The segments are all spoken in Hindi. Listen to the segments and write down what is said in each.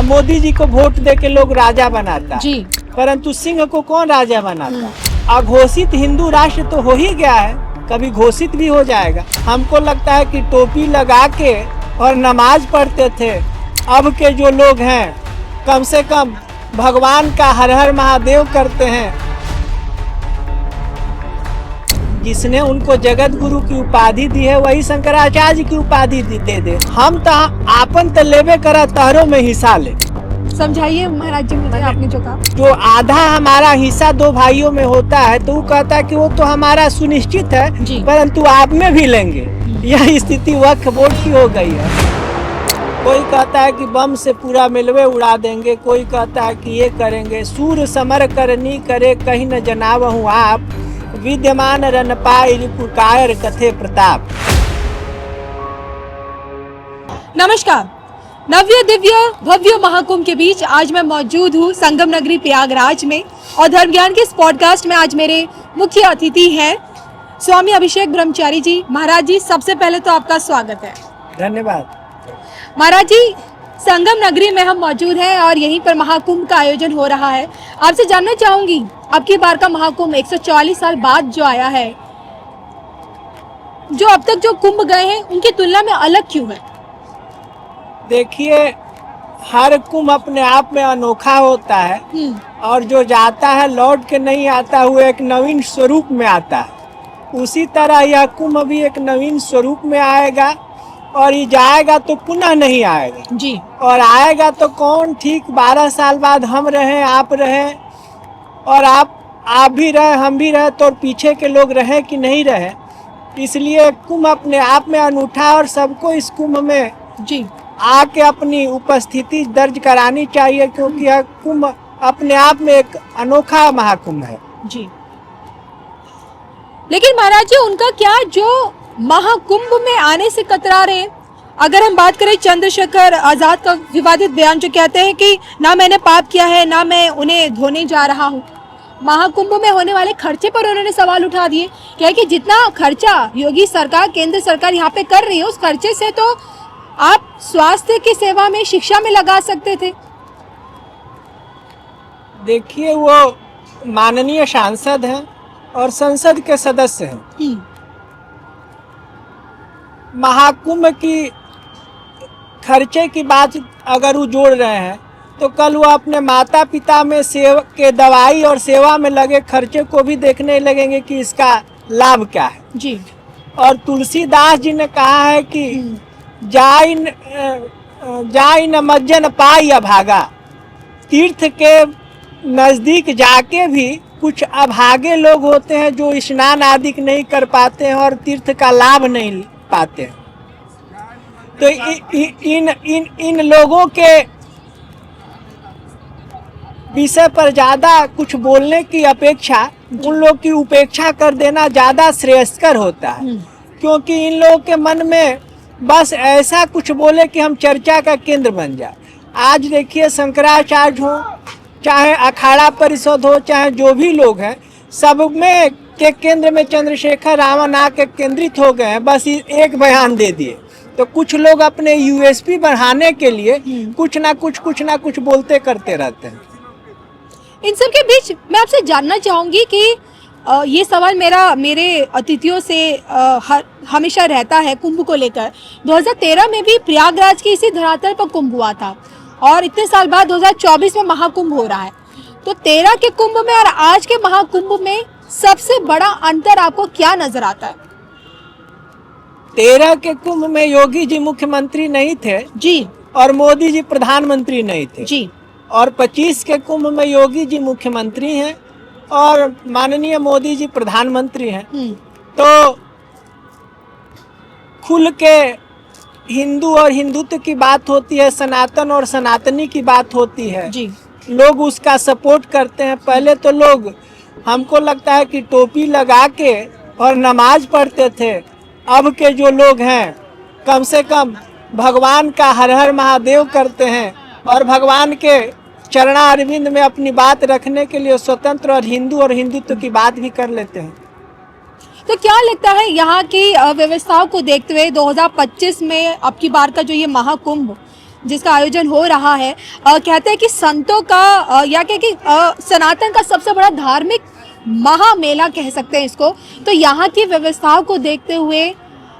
मोदी जी को वोट दे के लोग राजा बनाता जी। परंतु सिंह को कौन राजा बनाता। अघोषित हिंदू राष्ट्र तो हो ही गया है, कभी घोषित भी हो जाएगा। हमको लगता है कि टोपी लगा के और नमाज पढ़ते थे, अब के जो लोग हैं कम से कम भगवान का हर हर महादेव करते हैं। जिसने उनको जगत गुरु की उपाधि दी है वही शंकराचार्य की उपाधि दे दे। हम तो आपन तो लेबे करा, तहरों में हिस्सा ले। समझाइए महाराज जी मुझे, आपने जो कहा। जो आधा हमारा हिस्सा दो भाइयों में होता है तो वो कहता है कि वो तो हमारा सुनिश्चित है, परंतु आप में भी लेंगे। यह स्थिति वक्फ बोर्ड की हो गई है। कोई कहता है कि बम से पूरा मिलवे उड़ा देंगे, कोई कहता है कि ये करेंगे। सूर समर करनी करे कहीं न जनावहूँ आप, विद्यमान रन पाई पुकार कथे प्रताप। नमस्कार। नव्य दिव्य भव्य महाकुंभ के बीच आज मैं मौजूद हूँ संगम नगरी प्रयागराज में, और धर्म ज्ञान के इस पॉडकास्ट में आज मेरे मुख्य अतिथि हैं स्वामी अभिषेक ब्रह्मचारी जी। महाराज जी, सबसे पहले तो आपका स्वागत है। धन्यवाद। महाराज जी, संगम नगरी में हम मौजूद हैं और यहीं पर महाकुंभ का आयोजन हो रहा है। आपसे जानना चाहूंगी, अब की बार का महाकुंभ 144 साल बाद जो आया है, जो अब तक जो कुंभ गए हैं उनकी तुलना में अलग क्यों है? देखिए, हर कुंभ अपने आप में अनोखा होता है और जो जाता है लौट के नहीं आता हुआ एक नवीन स्वरूप में आता है। उसी तरह यह कुंभ भी एक नवीन स्वरूप में आएगा और ये जाएगा तो पुनः नहीं आएगा जी। और आएगा तो कौन, ठीक 12 साल बाद हम रहे, आप रहे, और आप भी रहे, हम भी रहे, तो पीछे के लोग रहे कि नहीं रहे। इसलिए कुंभ अपने आप में अनूठा और सबको इस कुंभ में जी आके अपनी उपस्थिति दर्ज करानी चाहिए, क्योंकि यह कुंभ अपने आप में एक अनोखा महाकुंभ है। जी। लेकिन महाराज जी, उनका क्या जो महाकुंभ में आने से कतरा रहे हैं? अगर हम बात करें चंद्रशेखर आजाद का विवादित बयान जो कहते हैं कि ना मैंने पाप किया है ना मैं उन्हें धोने जा रहा हूँ, महाकुंभ में होने वाले खर्चे पर उन्होंने सवाल उठा दिए। क्या है कि जितना खर्चा योगी सरकार, केंद्र सरकार यहाँ पे कर रही है, उस खर्चे से तो आप स्वास्थ्य की सेवा में, शिक्षा में लगा सकते थे। देखिए, वो माननीय सांसद हैं और संसद के सदस्य हैं। महाकुंभ की खर्चे की बात अगर वो जोड़ रहे हैं तो कल वो अपने माता पिता में के दवाई और सेवा में लगे खर्चे को भी देखने लगेंगे कि इसका लाभ क्या है। जी। और तुलसीदास जी ने कहा है कि जाई न मज्जन पाई अभागा। तीर्थ के नज़दीक जाके भी कुछ अभागे लोग होते हैं जो स्नान आदि नहीं कर पाते हैं और तीर्थ का लाभ नहीं पाते हैं। तो इन लोगों के विषय पर ज़्यादा कुछ बोलने की अपेक्षा उन लोग की उपेक्षा कर देना ज़्यादा श्रेयस्कर होता है, क्योंकि इन लोगों के मन में बस ऐसा कुछ बोले कि हम चर्चा का केंद्र बन जाए। आज देखिए, शंकराचार्य हो, चाहे अखाड़ा परिषद हो, चाहे जो भी लोग हैं, सब में के केंद्र में चंद्रशेखर रावण आके केंद्रित हो गए हैं। बस एक बयान दे दिए तो कुछ लोग अपने यूएसपी बढ़ाने के लिए कुछ ना कुछ बोलते करते रहते हैं। इन सब के बीच मैं आपसे जानना चाहूंगी कि ये सवाल मेरे अतिथियों से हमेशा रहता है कुंभ को लेकर। 2013 में भी प्रयागराज के इसी धरातल पर कुंभ हुआ था और इतने साल बाद 2024 में महाकुंभ हो रहा है। तो 13 के कुंभ में और आज के महाकुंभ में सबसे बड़ा अंतर आपको क्या नजर आता है? 13 के कुंभ में योगी जी मुख्यमंत्री नहीं थे जी, और मोदी जी प्रधानमंत्री नहीं थे जी। और 25 के कुंभ में योगी जी मुख्यमंत्री हैं और माननीय मोदी जी प्रधानमंत्री हैं। तो खुल के हिंदू और हिंदुत्व की बात होती है, सनातन और सनातनी की बात होती है जी। लोग उसका सपोर्ट करते हैं। पहले तो लोग, हमको लगता है कि टोपी लगा के और नमाज पढ़ते थे, अब के जो लोग हैं कम से कम भगवान का हर हर महादेव करते हैं और भगवान के चरणारविंद में अपनी बात रखने के लिए स्वतंत्र और हिंदुत्व की बात भी कर लेते हैं। तो क्या लगता है यहाँ की व्यवस्थाओं को देखते हुए 2025 में अब की बार का जो ये महाकुंभ जिसका आयोजन हो रहा है, कहते हैं कि संतों का या क्या कि सनातन का सबसे बड़ा धार्मिक महामेला कह सकते हैं इसको। तो यहाँ की व्यवस्थाओं को देखते हुए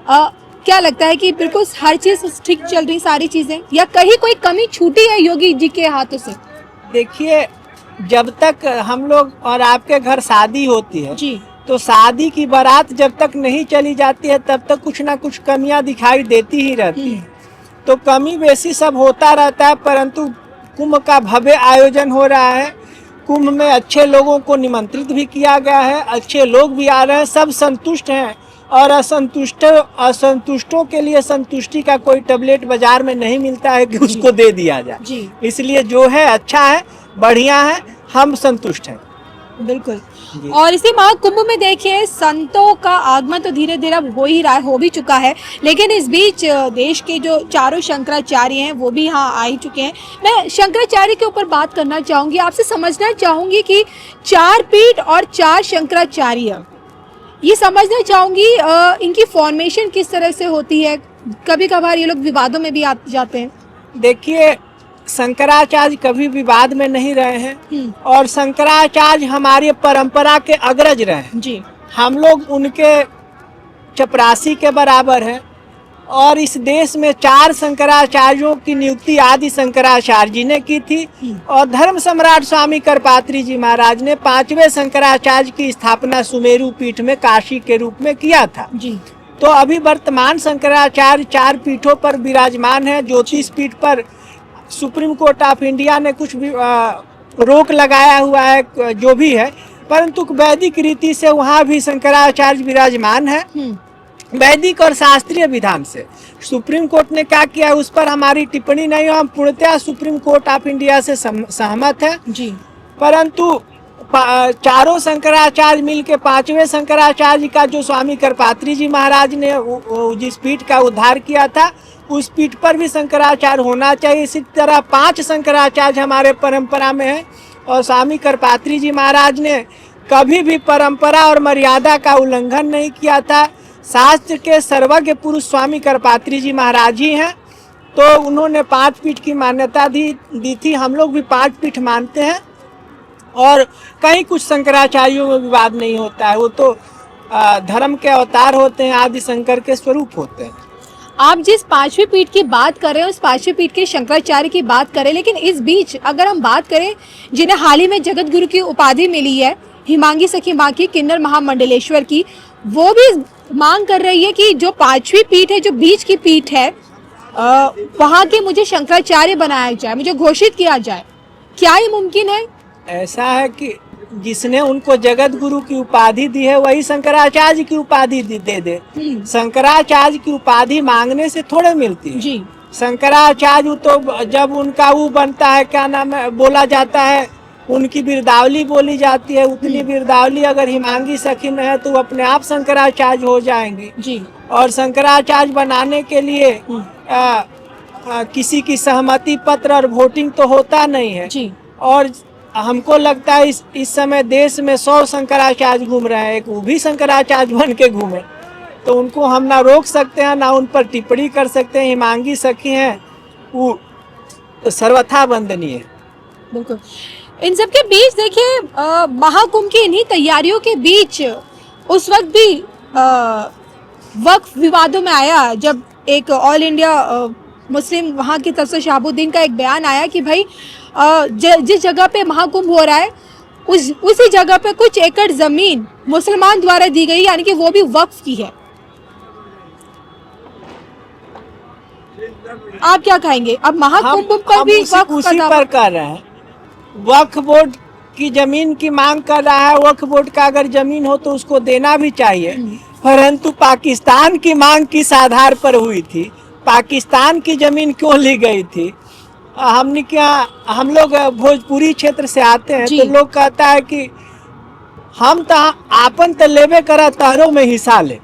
क्या लगता है कि बिल्कुल हर चीज़ ठीक चल रही, सारी चीज़ें, या कहीं कोई कमी छूटी है योगी जी के हाथों से? देखिए, जब तक हम लोग और आपके घर शादी होती है जी, तो शादी की बारात जब तक नहीं चली जाती है तब तक कुछ ना कुछ कमियां दिखाई देती ही रहती है। तो कमी बेसी सब होता रहता है, परंतु कुंभ का भव्य आयोजन हो रहा है। कुंभ में अच्छे लोगों को निमंत्रित भी किया गया है, अच्छे लोग भी आ रहे हैं, सब संतुष्ट हैं। और असंतुष्टों के लिए संतुष्टि का कोई टैबलेट बाजार में नहीं मिलता है कि उसको दे दिया जाए। जी, इसलिए जो है अच्छा है, बढ़िया है, हम संतुष्ट हैं। बिल्कुल। और इसी महाकुंभ में देखिए संतों का आगमन तो धीरे धीरे अब हो ही रहा है, हो भी चुका है, लेकिन इस बीच देश के जो चारों शंकराचार्य हैं वो भी यहाँ आ ही चुके हैं। मैं शंकराचार्य के ऊपर बात करना चाहूँगी, आपसे समझना चाहूँगी कि 4 पीठ और 4 शंकराचार्य, ये समझना चाहूँगी इनकी फॉर्मेशन किस तरह से होती है। कभी कभार ये लोग विवादों में भी आ जाते हैं। देखिए, शंकराचार्य कभी विवाद में नहीं रहे हैं और शंकराचार्य हमारी परंपरा के अग्रज रहे हैं। जी, हम लोग उनके चपरासी के बराबर हैं और इस देश में 4 शंकराचार्यों की नियुक्ति आदि शंकराचार्य जी ने की थी और धर्म सम्राट स्वामी करपात्री जी महाराज ने 5वें शंकराचार्य की स्थापना सुमेरु पीठ में काशी के रूप में किया था। जी, तो अभी वर्तमान शंकराचार्य 4 पीठों पर विराजमान है। ज्योतिष पीठ पर सुप्रीम कोर्ट ऑफ इंडिया ने कुछ भी रोक लगाया हुआ है, जो भी है, परंतु वैदिक रीति से वहाँ भी शंकराचार्य विराजमान है। वैदिक और शास्त्रीय विधान से सुप्रीम कोर्ट ने क्या किया है उस पर हमारी टिप्पणी नहीं है, हम पूर्णतः सुप्रीम कोर्ट ऑफ इंडिया से सहमत है। जी, परंतु चारों शंकराचार्य मिलके 5वें शंकराचार्य का जो स्वामी करपात्री जी महाराज ने जिस पीठ का उद्धार किया था उस पीठ पर भी शंकराचार्य होना चाहिए। इसी तरह 5 शंकराचार्य हमारे परंपरा में है और स्वामी करपात्री जी महाराज ने कभी भी परंपरा और मर्यादा का उल्लंघन नहीं किया था। शास्त्र के सर्वज्ञ पुरुष स्वामी करपात्री जी महाराज ही हैं, तो उन्होंने 5 पीठ की मान्यता दी थी। हम लोग भी 5 पीठ मानते हैं और कहीं कुछ शंकराचार्यों में विवाद नहीं होता है। वो तो धर्म के अवतार होते हैं, आदि शंकर के स्वरूप होते हैं। आप जिस 5वीं पीठ की बात कर रहे हैं उस 5वीं पीठ के शंकराचार्य की बात करें, लेकिन इस बीच अगर हम बात करें जिन्हें हाल ही में जगत गुरु की उपाधि मिली है, हिमांगी सखी माँ की, किन्नर महामंडलेश्वर की, वो भी मांग कर रही है कि जो 5वीं पीठ है, जो बीच की पीठ है, वहाँ के मुझे शंकराचार्य बनाया जाए, मुझे घोषित किया जाए। क्या ये मुमकिन है? ऐसा है कि जिसने उनको जगत गुरु की उपाधि दी है वही शंकराचार्य की उपाधि दे दे। शंकराचार्य की उपाधि मांगने से थोड़े मिलती है। जी, शंकराचार्य तो जब उनका वो बनता है, क्या नाम है, बोला जाता है, उनकी बिरदावली बोली जाती है, उतनी बिरदावली अगर हिमांगी सखी में है तो वो अपने आप शंकराचार्य हो जाएंगी। जी, और शंकराचार्य बनाने के लिए किसी की सहमति पत्र और वोटिंग तो होता नहीं है। जी, और हमको लगता है इस समय देश में 100 शंकराचार्य घूम रहे हैं, एक वो भी शंकराचार्य बन के घूमे, तो उनको हम ना रोक सकते हैं ना उन पर टिप्पणी कर सकते हैं। हिमांगी सखी हैं, वो सर्वथा वंदनीय है। बिल्कुल। इन सब के बीच देखिए महाकुंभ की इन्हीं तैयारियों के बीच उस वक्त भी वक्फ विवादों में आया, जब एक ऑल इंडिया मुस्लिम वहाँ की तरफ से शहाबुद्दीन का एक बयान आया कि भाई जिस जगह पे महाकुंभ हो रहा है उसी जगह पे कुछ एकड़ जमीन मुसलमान द्वारा दी गई, यानी कि वो भी वक्फ की है। आप क्या कहेंगे? अब महाकुंभ पर भी वक्फ उसी पर कर रहे हैं। वक्फ बोर्ड की जमीन की मांग कर रहा है। वक्फ बोर्ड का अगर जमीन हो तो उसको देना भी चाहिए, परंतु पाकिस्तान की मांग किस आधार पर हुई थी, पाकिस्तान की जमीन क्यों ली गई थी? हमने क्या, हम लोग भोजपुरी क्षेत्र से आते हैं तो लोग कहता है कि हम तो आपन तो लेबे करा, तहरों में हिस्सा ले।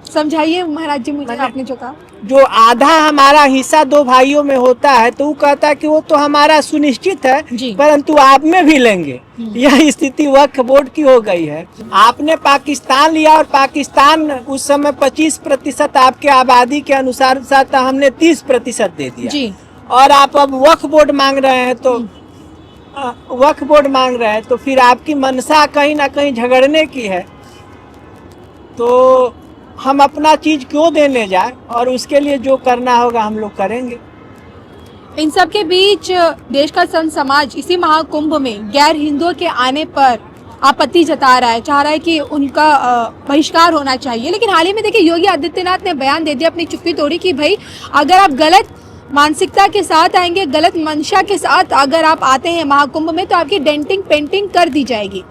समझाइए महाराज जी मुझे, आपने जो कहा। जो आधा हमारा हिस्सा 2 भाइयों में होता है तो वो कहता है कि वो तो हमारा सुनिश्चित है, परंतु आप में भी लेंगे। यह स्थिति वक्फ बोर्ड की हो गई है। आपने पाकिस्तान लिया और पाकिस्तान उस समय 25% आपके आबादी के अनुसार था, हमने 30% दे दिया। और आप अब वक्फ बोर्ड मांग रहे हैं तो वक्फ बोर्ड मांग रहे हैं तो फिर आपकी मंशा कहीं ना कहीं झगड़ने की है। तो हम अपना चीज क्यों देने जाए, और उसके लिए जो करना होगा हम लोग करेंगे। इन सब के बीच देश का संत समाज इसी महाकुंभ में गैर हिंदुओं के आने पर आपत्ति जता रहा है, चाह रहा है कि उनका बहिष्कार होना चाहिए। लेकिन हाल ही में देखिए योगी आदित्यनाथ ने बयान दे दिया, अपनी चुप्पी तोड़ी कि भाई अगर आप गलत मानसिकता के साथ आएंगे, गलत मंशा के साथ अगर आप आते हैं महाकुंभ में, तो आपकी डेंटिंग पेंटिंग कर दी जाएगी।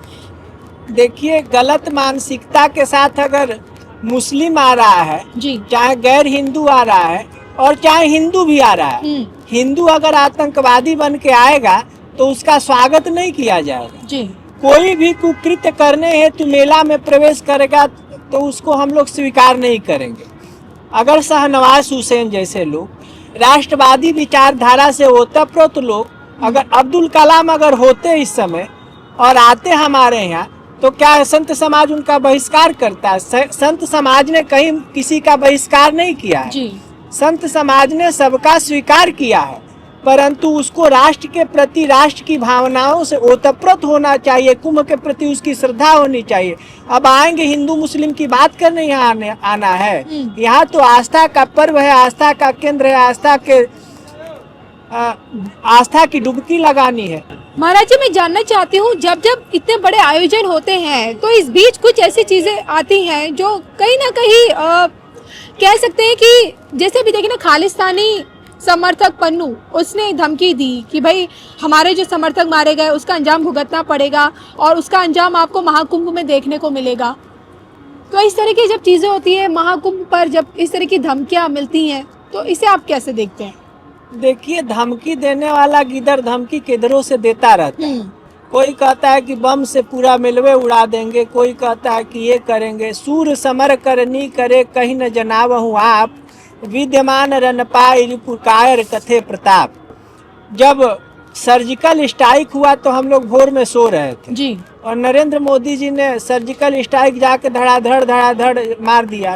देखिए, गलत मानसिकता के साथ अगर मुस्लिम आ रहा है जी, चाहे गैर हिंदू आ रहा है और चाहे हिंदू भी आ रहा है, हिंदू अगर आतंकवादी बन के आएगा तो उसका स्वागत नहीं किया जाएगा जी, कोई भी कुकृत्य करने हेतु मेला में प्रवेश करेगा तो उसको हम लोग स्वीकार नहीं करेंगे। अगर शाहनवाज हुसैन जैसे लोग, राष्ट्रवादी विचारधारा से ओतप्रोत लोग, अगर अब्दुल कलाम अगर होते इस समय और आते हमारे यहाँ, तो क्या संत समाज उनका बहिष्कार करता है? संत समाज ने कहीं किसी का बहिष्कार नहीं किया है जी। संत समाज ने सबका स्वीकार किया है, परंतु उसको राष्ट्र के प्रति, राष्ट्र की भावनाओं से ओतप्रोत होना चाहिए, कुंभ के प्रति उसकी श्रद्धा होनी चाहिए। अब आएंगे हिंदू मुस्लिम की बात करने यहाँ आना है, यहाँ तो आस्था का पर्व है, आस्था का केंद्र है, आस्था की डुबकी लगानी है। महाराज जी, मैं जानना चाहती हूँ, जब जब इतने बड़े आयोजन होते हैं तो इस बीच कुछ ऐसी चीजें आती हैं जो कहीं ना कहीं कह सकते हैं कि जैसे अभी देखिए ना, खालिस्तानी समर्थक पन्नू, उसने धमकी दी कि भाई हमारे जो समर्थक मारे गए उसका अंजाम भुगतना पड़ेगा और उसका अंजाम आपको महाकुंभ में देखने को मिलेगा। तो इस तरह की जब चीजें होती है महाकुंभ पर, जब इस तरह की धमकियां मिलती हैं, तो इसे आप कैसे देखते हैं? देखिए, धमकी देने वाला गिदड़ धमकी किधरों से देता रहता है। कोई कहता है कि बम से पूरा मिलवे उड़ा देंगे, कोई कहता है कि ये करेंगे। सूर समर करनी करे कहीं न जनावहु आप, विद्यमान रन पाई रिपुकायर कथे प्रताप। जब सर्जिकल स्ट्राइक हुआ तो हम लोग भोर में सो रहे थे जी, और नरेंद्र मोदी जी ने सर्जिकल स्ट्राइक जाके धड़ाधड़ मार दिया।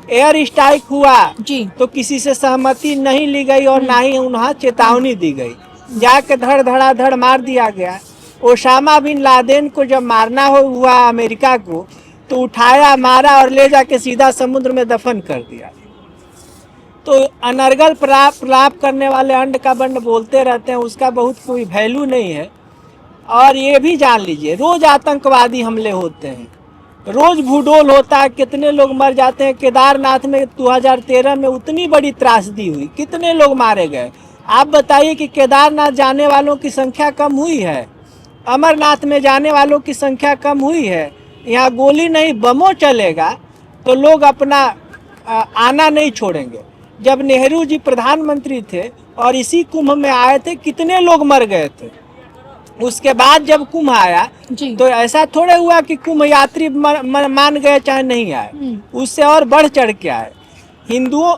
एयर स्ट्राइक हुआ जी, तो किसी से सहमति नहीं ली गई और ना ही उन्हें चेतावनी दी गई, जाके धड़ मार दिया गया। ओसामा बिन लादेन को जब मारना हुआ अमेरिका को, तो उठाया, मारा और ले जाके सीधा समुद्र में दफन कर दिया। तो अनर्गल प्रलाप करने वाले अंड का बंड बोलते रहते हैं, उसका बहुत कोई वैल्यू नहीं है। और ये भी जान लीजिए, रोज आतंकवादी हमले होते हैं, रोज भूडोल होता है, कितने लोग मर जाते हैं। केदारनाथ में 2013 में उतनी बड़ी त्रासदी हुई, कितने लोग मारे गए। आप बताइए कि केदारनाथ जाने वालों की संख्या कम हुई है? अमरनाथ में जाने वालों की संख्या कम हुई है? यहाँ गोली नहीं बमों चलेगा तो लोग अपना आना नहीं छोड़ेंगे। जब नेहरू जी प्रधानमंत्री थे और इसी कुंभ में आए थे, कितने लोग मर गए थे। उसके बाद जब कुंभ आया तो ऐसा थोड़े हुआ कि कुंभ यात्री मान गए चाहे नहीं आए, उससे और बढ़ चढ़ के आए। हिंदुओं,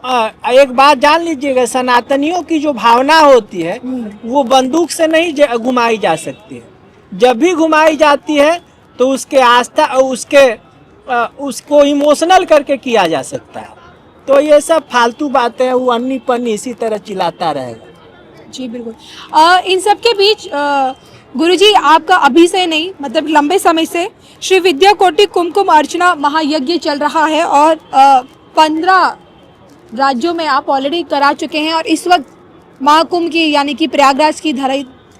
एक बात जान लीजिएगा, सनातनियों की जो भावना होती है वो बंदूक से नहीं घुमाई जा सकती है। जब भी घुमाई जाती है तो उसके आस्था, उसको इमोशनल करके किया जा सकता है। तो ये सब फालतू बातें हैं, वो अन्नी पन्नी इसी तरह चिल्लाता रहेगा। जी बिल्कुल। इन सब के बीच गुरुजी, आपका अभी से नहीं, मतलब लंबे समय से श्री विद्या कोटि कुमकुम अर्चना महायज्ञ चल रहा है और 15 राज्यों में आप ऑलरेडी करा चुके हैं और इस वक्त महाकुंभ की, यानी कि प्रयागराज की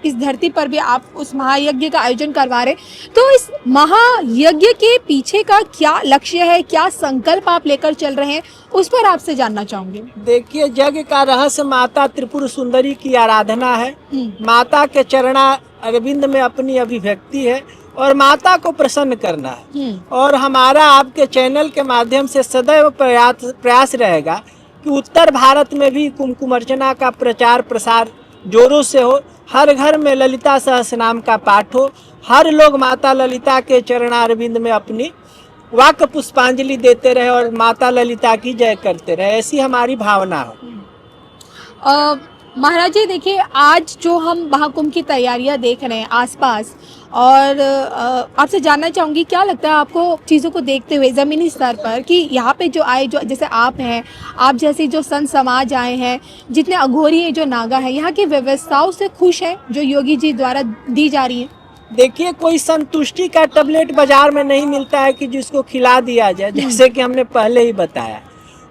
इस धरती पर भी आप उस महायज्ञ का आयोजन करवा रहे। तो इस महायज्ञ के पीछे का क्या लक्ष्य है, क्या संकल्प आप लेकर चल रहे हैं, उस पर आपसे जानना चाहूंगी। देखिए, यज्ञ का रहस्य माता त्रिपुर सुंदरी की आराधना है। माता के चरणा अरविंद में अपनी अभिव्यक्ति है और माता को प्रसन्न करना है। और हमारा आपके चैनल के माध्यम से सदैव प्रयास रहेगा कि उत्तर भारत में भी कुमकुम अर्चना का प्रचार प्रसार जोरों से हो, हर घर में ललिता सहस्रनाम का पाठ हो, हर लोग माता ललिता के चरणारविंद में अपनी वाक पुष्पांजलि देते रहे और माता ललिता की जय करते रहे, ऐसी हमारी भावना है। महाराज जी देखिए, आज जो हम महाकुंभ की तैयारियां देख रहे हैं आसपास, और आपसे जानना चाहूंगी क्या लगता है आपको चीज़ों को देखते हुए ज़मीनी स्तर पर कि यहाँ पे जो आए, जो जैसे आप हैं, आप जैसे जो संत समाज आए हैं, जितने अघोरी हैं, जो नागा हैं, यहाँ की व्यवस्थाओं से खुश हैं जो योगी जी द्वारा दी जा रही हैं? देखिए, कोई संतुष्टि का टैबलेट बाजार में नहीं मिलता है कि जिसको खिला दिया जाए, जैसे कि हमने पहले ही बताया।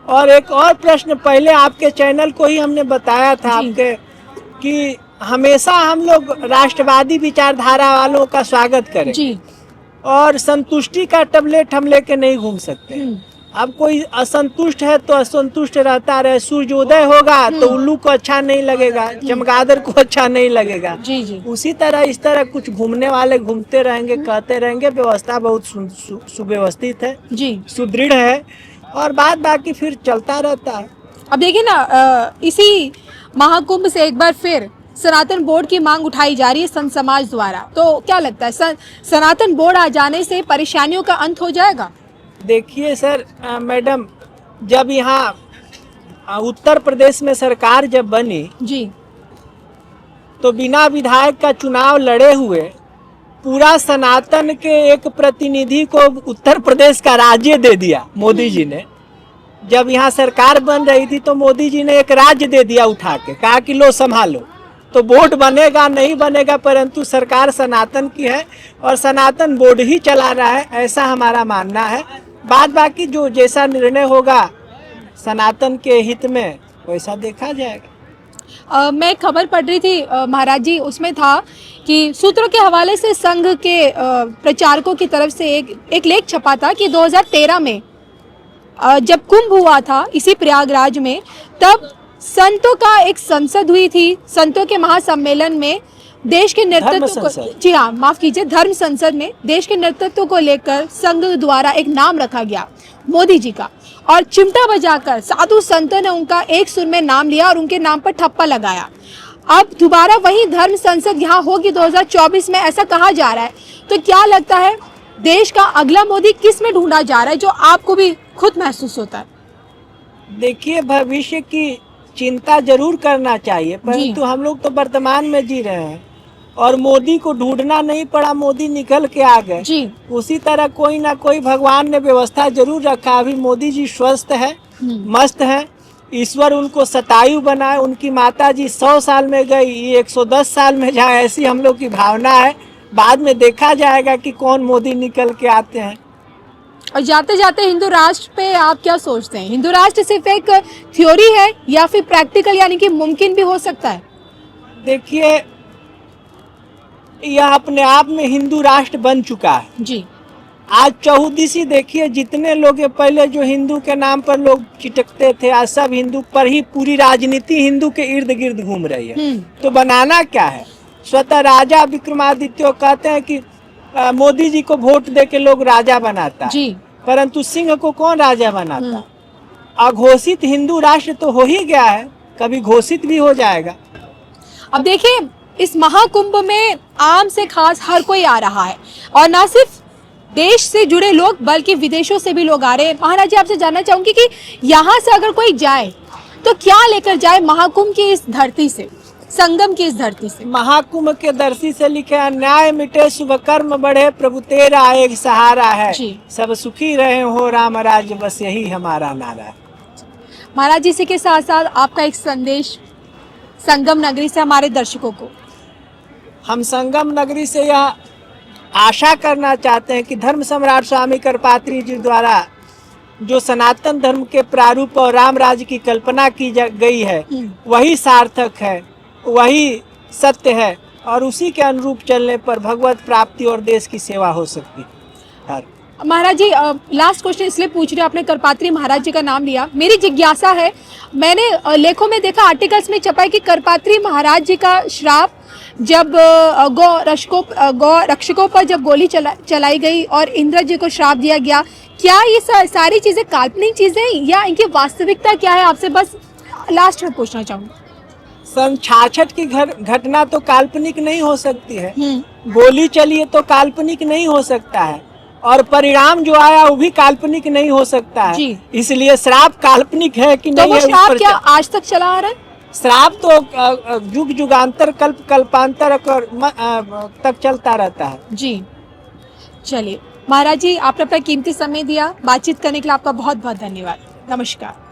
और एक और प्रश्न पहले आपके चैनल को ही हमने बताया था आपके, कि हमेशा हम लोग राष्ट्रवादी विचारधारा वालों का स्वागत करें जी। और संतुष्टि का टैबलेट हम लेके नहीं घूम सकते। अब कोई असंतुष्ट है तो असंतुष्ट रहता रहे, सूर्योदय होगा तो उल्लू को अच्छा नहीं लगेगा, चमगादड़ को अच्छा नहीं लगेगा। जी जी। उसी तरह इस तरह कुछ घूमने वाले घूमते रहेंगे, कहते रहेंगे। व्यवस्था बहुत सुव्यवस्थित है जी, सुदृढ़ है, और बाद बाकी फिर चलता रहता है। अब देखिए ना, इसी महाकुंभ से एक बार फिर सनातन बोर्ड की मांग उठाई जा रही है संत समाज द्वारा, तो क्या लगता है सनातन बोर्ड आ जाने से परेशानियों का अंत हो जाएगा? देखिए सर, मैडम, जब यहाँ उत्तर प्रदेश में सरकार जब बनी जी तो बिना विधायक का चुनाव लड़े हुए पूरा सनातन के एक प्रतिनिधि को उत्तर प्रदेश का राज्य दे दिया मोदी जी ने। जब यहाँ सरकार बन रही थी तो मोदी जी ने एक राज्य दे दिया उठा के, कहा कि लो संभालो। तो बोर्ड बनेगा नहीं बनेगा, परंतु सरकार सनातन की है और सनातन बोर्ड ही चला रहा है, ऐसा हमारा मानना है। बाद बाकी जो जैसा निर्णय होगा सनातन के हित में वैसा देखा जाएगा। मैं एक खबर पढ़ रही थी महाराज जी, उसमें था कि सूत्रों के हवाले से संघ के प्रचारकों की तरफ से एक लेख छपा था कि 2013 में जब कुंभ हुआ था इसी प्रयागराज में, तब संतों का एक संसद हुई थी। संतों के महासम्मेलन में देश के नेतृत्व को, जी हाँ माफ कीजिए, धर्म संसद में देश के नेतृत्व को लेकर संघ द्वारा एक नाम रखा गया मोदी जी का, और चिमटा बजाकर साधु संतों ने उनका एक सुर में नाम लिया और उनके नाम पर ठप्पा लगाया। अब दोबारा वही धर्म संसद यहाँ होगी 2024 में, ऐसा कहा जा रहा है। तो क्या लगता है देश का अगला मोदी किस में ढूंढा जा रहा है, जो आपको भी खुद महसूस होता है? देखिए, भविष्य की चिंता जरूर करना चाहिए, परंतु हम लोग तो वर्तमान में जी रहे हैं और मोदी को ढूंढना नहीं पड़ा, मोदी निकल के आ गए जी। उसी तरह कोई ना कोई भगवान ने व्यवस्था जरूर रखा। अभी मोदी जी स्वस्थ है, मस्त है, ईश्वर उनको शतायु बनाए। उनकी माता जी 100 साल में गई, ये 110 साल में जाए, ऐसी हम लोग की भावना है। बाद में देखा जाएगा कि कौन मोदी निकल के आते हैं। और जाते जाते हिंदू राष्ट्र पे आप क्या सोचते हैं? हिंदू राष्ट्र सिर्फ एक थ्योरी है या फिर प्रैक्टिकल, यानी कि मुमकिन भी हो सकता है? देखिए, यह अपने आप में हिंदू राष्ट्र बन चुका है जी। आज चौदिशी देखिए, जितने लोग पहले जो हिंदू के नाम पर लोग चिटकते थे, आज सब हिंदू पर ही पूरी राजनीति हिंदू के इर्द गिर्द घूम रही है। तो बनाना क्या है? स्वतः राजा विक्रमादित्य कहते हैं कि मोदी जी को वोट दे के लोग राजा बनाता जी, परंतु सिंह को कौन राजा बनाता? अघोषित हिंदू राष्ट्र तो हो ही गया है, कभी घोषित भी हो जाएगा। अब देखिए, इस महाकुंभ में आम से खास हर कोई आ रहा है, और ना सिर्फ देश से जुड़े लोग बल्कि विदेशों से भी लोग आ रहे हैं। महाराज जी, आपसे जानना चाहूंगी कि यहाँ से अगर कोई जाए तो क्या लेकर जाए महाकुंभ की इस धरती से, संगम की इस धरती से? महाकुंभ के धरती से लिखे, अन्याय मिटे शुभ कर्म बढ़े, प्रभु तेरा एक सहारा है, सब सुखी रहे हो राम राज्य, बस यही हमारा नारा है। महाराज जी, इसी के साथ साथ आपका एक संदेश संगम नगरी से हमारे दर्शकों को? हम संगम नगरी से यह आशा करना चाहते हैं कि धर्म सम्राट स्वामी करपात्री जी द्वारा जो सनातन धर्म के प्रारूप और राम राज्य की कल्पना की गई है वही सार्थक है, वही सत्य है, और उसी के अनुरूप चलने पर भगवत प्राप्ति और देश की सेवा हो सकती है। महाराज जी, लास्ट क्वेश्चन इसलिए पूछ रही हूँ, आपने करपात्री महाराज जी का नाम लिया, मेरी जिज्ञासा है, मैंने लेखों में देखा, आर्टिकल्स में छपा है कि करपात्री महाराज जी का श्राप जब गौ रक्षकों पर जब गोली चलाई गई और इंद्र जी को श्राप दिया गया, क्या ये सारी चीजें काल्पनिक चीजें या इनकी वास्तविकता क्या है? आपसे बस लास्ट में पूछना चाहूँगी। सन 66 की घटना तो काल्पनिक नहीं हो सकती है, गोली चली है तो काल्पनिक नहीं हो सकता है, और परिणाम जो आया वो भी काल्पनिक नहीं हो सकता है। इसलिए श्राप काल्पनिक है कि नहीं? तो वो श्राप क्या आज तक चला आ रहा है? श्राप तो युग युगांतर कल्प कल्पांतर तक चलता रहता है। जी चलिए महाराज जी, आपने अपना कीमती समय दिया, बातचीत करने के लिए आपका बहुत बहुत धन्यवाद। नमस्कार।